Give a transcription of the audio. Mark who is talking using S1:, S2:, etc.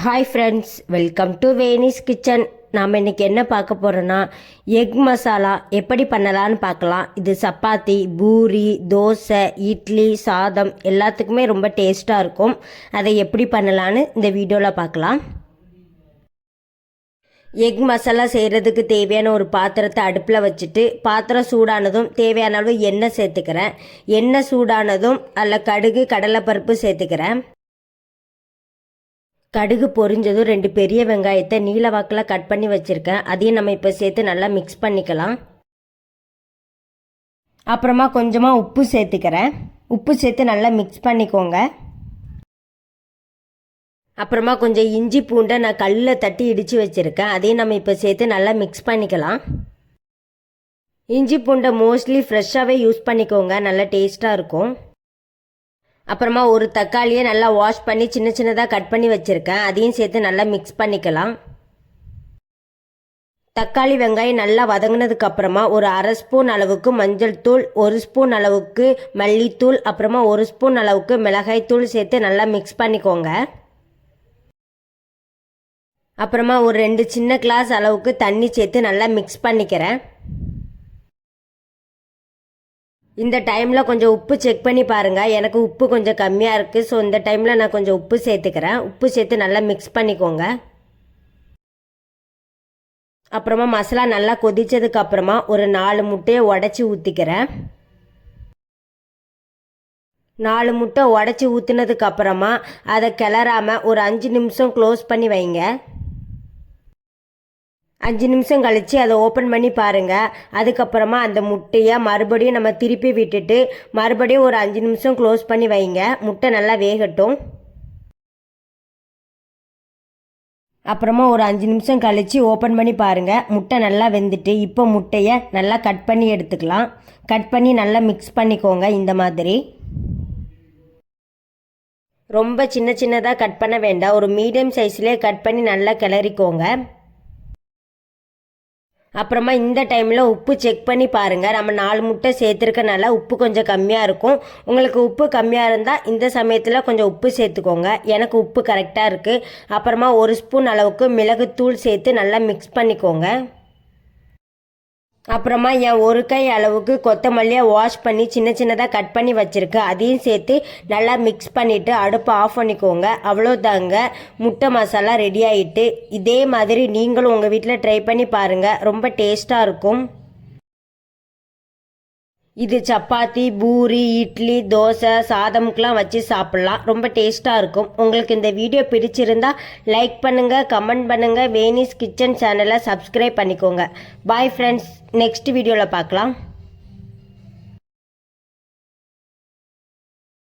S1: Hi friends, welcome to வேனிஸ் kitchen. நாம் இன்றைக்கி என்ன பார்க்க போகிறோன்னா எக் மசாலா எப்படி பண்ணலான்னு பார்க்கலாம். இது சப்பாத்தி, பூரி, தோசை, இட்லி, சாதம் எல்லாத்துக்குமே ரொம்ப டேஸ்ட்டாக இருக்கும். அதை எப்படி பண்ணலான்னு இந்த வீடியோவில் பார்க்கலாம். எக் மசாலா செய்கிறதுக்கு தேவையான ஒரு பாத்திரத்தை அடுப்பில் வச்சுட்டு பாத்திரம் சூடானதும் தேவையான அளவு எண்ணெய் சேர்த்துக்கிறேன். எண்ணெய் சூடானதும் அதில் கடுகு, கடலைப்பருப்பு சேர்த்துக்கிறேன். கடுகு பொரிஞ்சதும் 2 பெரிய வெங்காயத்தை நீல வாக்கில் கட் பண்ணி வச்சுருக்கேன். அதையும் நம்ம இப்போ சேர்த்து நல்லா மிக்ஸ் பண்ணிக்கலாம். அப்புறமா கொஞ்சமாக உப்பு சேர்த்துக்கிறேன். உப்பு சேர்த்து நல்லா மிக்ஸ் பண்ணிக்கோங்க. அப்புறமா கொஞ்சம் இஞ்சி பூண்டை நான் கல்லில் தட்டி இடித்து வச்சுருக்கேன். அதையும் நம்ம இப்போ சேர்த்து நல்லா மிக்ஸ் பண்ணிக்கலாம். இஞ்சி பூண்டை மோஸ்ட்லி ஃப்ரெஷ்ஷாகவே யூஸ் பண்ணிக்கோங்க, நல்லா டேஸ்ட்டாக இருக்கும். அப்புறமா ஒரு தக்காளியை நல்லா வாஷ் பண்ணி சின்ன சின்னதாக கட் பண்ணி வச்சுருக்கேன். அதையும் சேர்த்து நல்லா மிக்ஸ் பண்ணிக்கலாம். தக்காளி வெங்காயம் நல்லா வதங்கினதுக்கு அப்புறமா ஒரு 1/2 ஸ்பூன் அளவுக்கு மஞ்சள் தூள், 1 ஸ்பூன் அளவுக்கு மல்லித்தூள், அப்புறமா 1 ஸ்பூன் அளவுக்கு மிளகாய் தூள் சேர்த்து நல்லா மிக்ஸ் பண்ணிக்கோங்க. அப்புறமா ஒரு 2 சின்ன கிளாஸ் அளவுக்கு தண்ணி சேர்த்து நல்லா மிக்ஸ் பண்ணிக்கிறேன். இந்த டைமில் கொஞ்சம் உப்பு செக் பண்ணி பாருங்கள். எனக்கு உப்பு கொஞ்சம் கம்மியாக இருக்குது. ஸோ இந்த டைமில் நான் கொஞ்சம் உப்பு சேர்த்துக்கிறேன். உப்பு சேர்த்து நல்லா மிக்ஸ் பண்ணிக்கோங்க. அப்புறமா மசாலா நல்லா கொதித்ததுக்கு அப்புறமா ஒரு 4 முட்டையை உடச்சி ஊற்றிக்கிறேன். 4 முட்டை உடச்சி ஊற்றினதுக்கு அப்புறமா அதை கிளறாமல் ஒரு 5 நிமிஷம் க்ளோஸ் பண்ணி வைங்க. 5 நிமிஷம் கழித்து அதை ஓப்பன் பண்ணி பாருங்கள். அதுக்கப்புறமா அந்த முட்டையை மறுபடியும் நம்ம திருப்பி விட்டுட்டு மறுபடியும் ஒரு 5 நிமிஷம் க்ளோஸ் பண்ணி வைங்க. முட்டை நல்லா வேகட்டும். அப்புறமா ஒரு 5 நிமிஷம் கழித்து ஓப்பன் பண்ணி பாருங்கள். முட்டை நல்லா வெந்துட்டு இப்போ முட்டையை நல்லா கட் பண்ணி எடுத்துக்கலாம். கட் பண்ணி நல்லா மிக்ஸ் பண்ணிக்கோங்க. இந்த மாதிரி ரொம்ப சின்ன சின்னதாக கட் பண்ண வேண்டாம். ஒரு மீடியம் சைஸ்லேயே கட் பண்ணி நல்லா கிளறிக்கோங்க. அப்புறமா இந்த டைமில் உப்பு செக் பண்ணி பாருங்கள். நம்ம 4 முட்டை சேர்த்துருக்கனால உப்பு கொஞ்சம் கம்மியாக இருக்கும். உங்களுக்கு உப்பு கம்மியாக இருந்தால் இந்த சமயத்தில் கொஞ்சம் உப்பு சேர்த்துக்கோங்க. எனக்கு உப்பு கரெக்டாக இருக்குது. அப்புறமா 1 ஸ்பூன் அளவுக்கு மிளகுத்தூள் சேர்த்து நல்லா மிக்ஸ் பண்ணிக்கோங்க. அப்புறமா என் 1 கை அளவுக்கு கொத்தமல்லியை வாஷ் பண்ணி சின்ன சின்னதாக கட் பண்ணி வச்சுருக்கேன். அதையும் சேர்த்து நல்லா மிக்ஸ் பண்ணிவிட்டு அடுப்பை ஆஃப் பண்ணிக்கோங்க. அவ்வளோதாங்க, முட்டை மசாலா ரெடி ஆகிட்டு. இதே மாதிரி நீங்களும் உங்கள் வீட்டில் ட்ரை பண்ணி பாருங்கள், ரொம்ப டேஸ்ட்டாக இருக்கும். இது சப்பாத்தி, பூரி, இட்லி, தோசை, சாதமுக்கெலாம் வச்சு சாப்பிட்லாம். ரொம்ப டேஸ்ட்டாக இருக்கும். உங்களுக்கு இந்த வீடியோ பிடிச்சிருந்தா லைக் பண்ணுங்கள், கமெண்ட் பண்ணுங்கள். வேனிஸ் கிச்சன் சேனலை சப்ஸ்கிரைப் பண்ணிக்கோங்க. பாய் ஃப்ரெண்ட்ஸ், நெக்ஸ்ட் வீடியோவில் பார்க்கலாம்.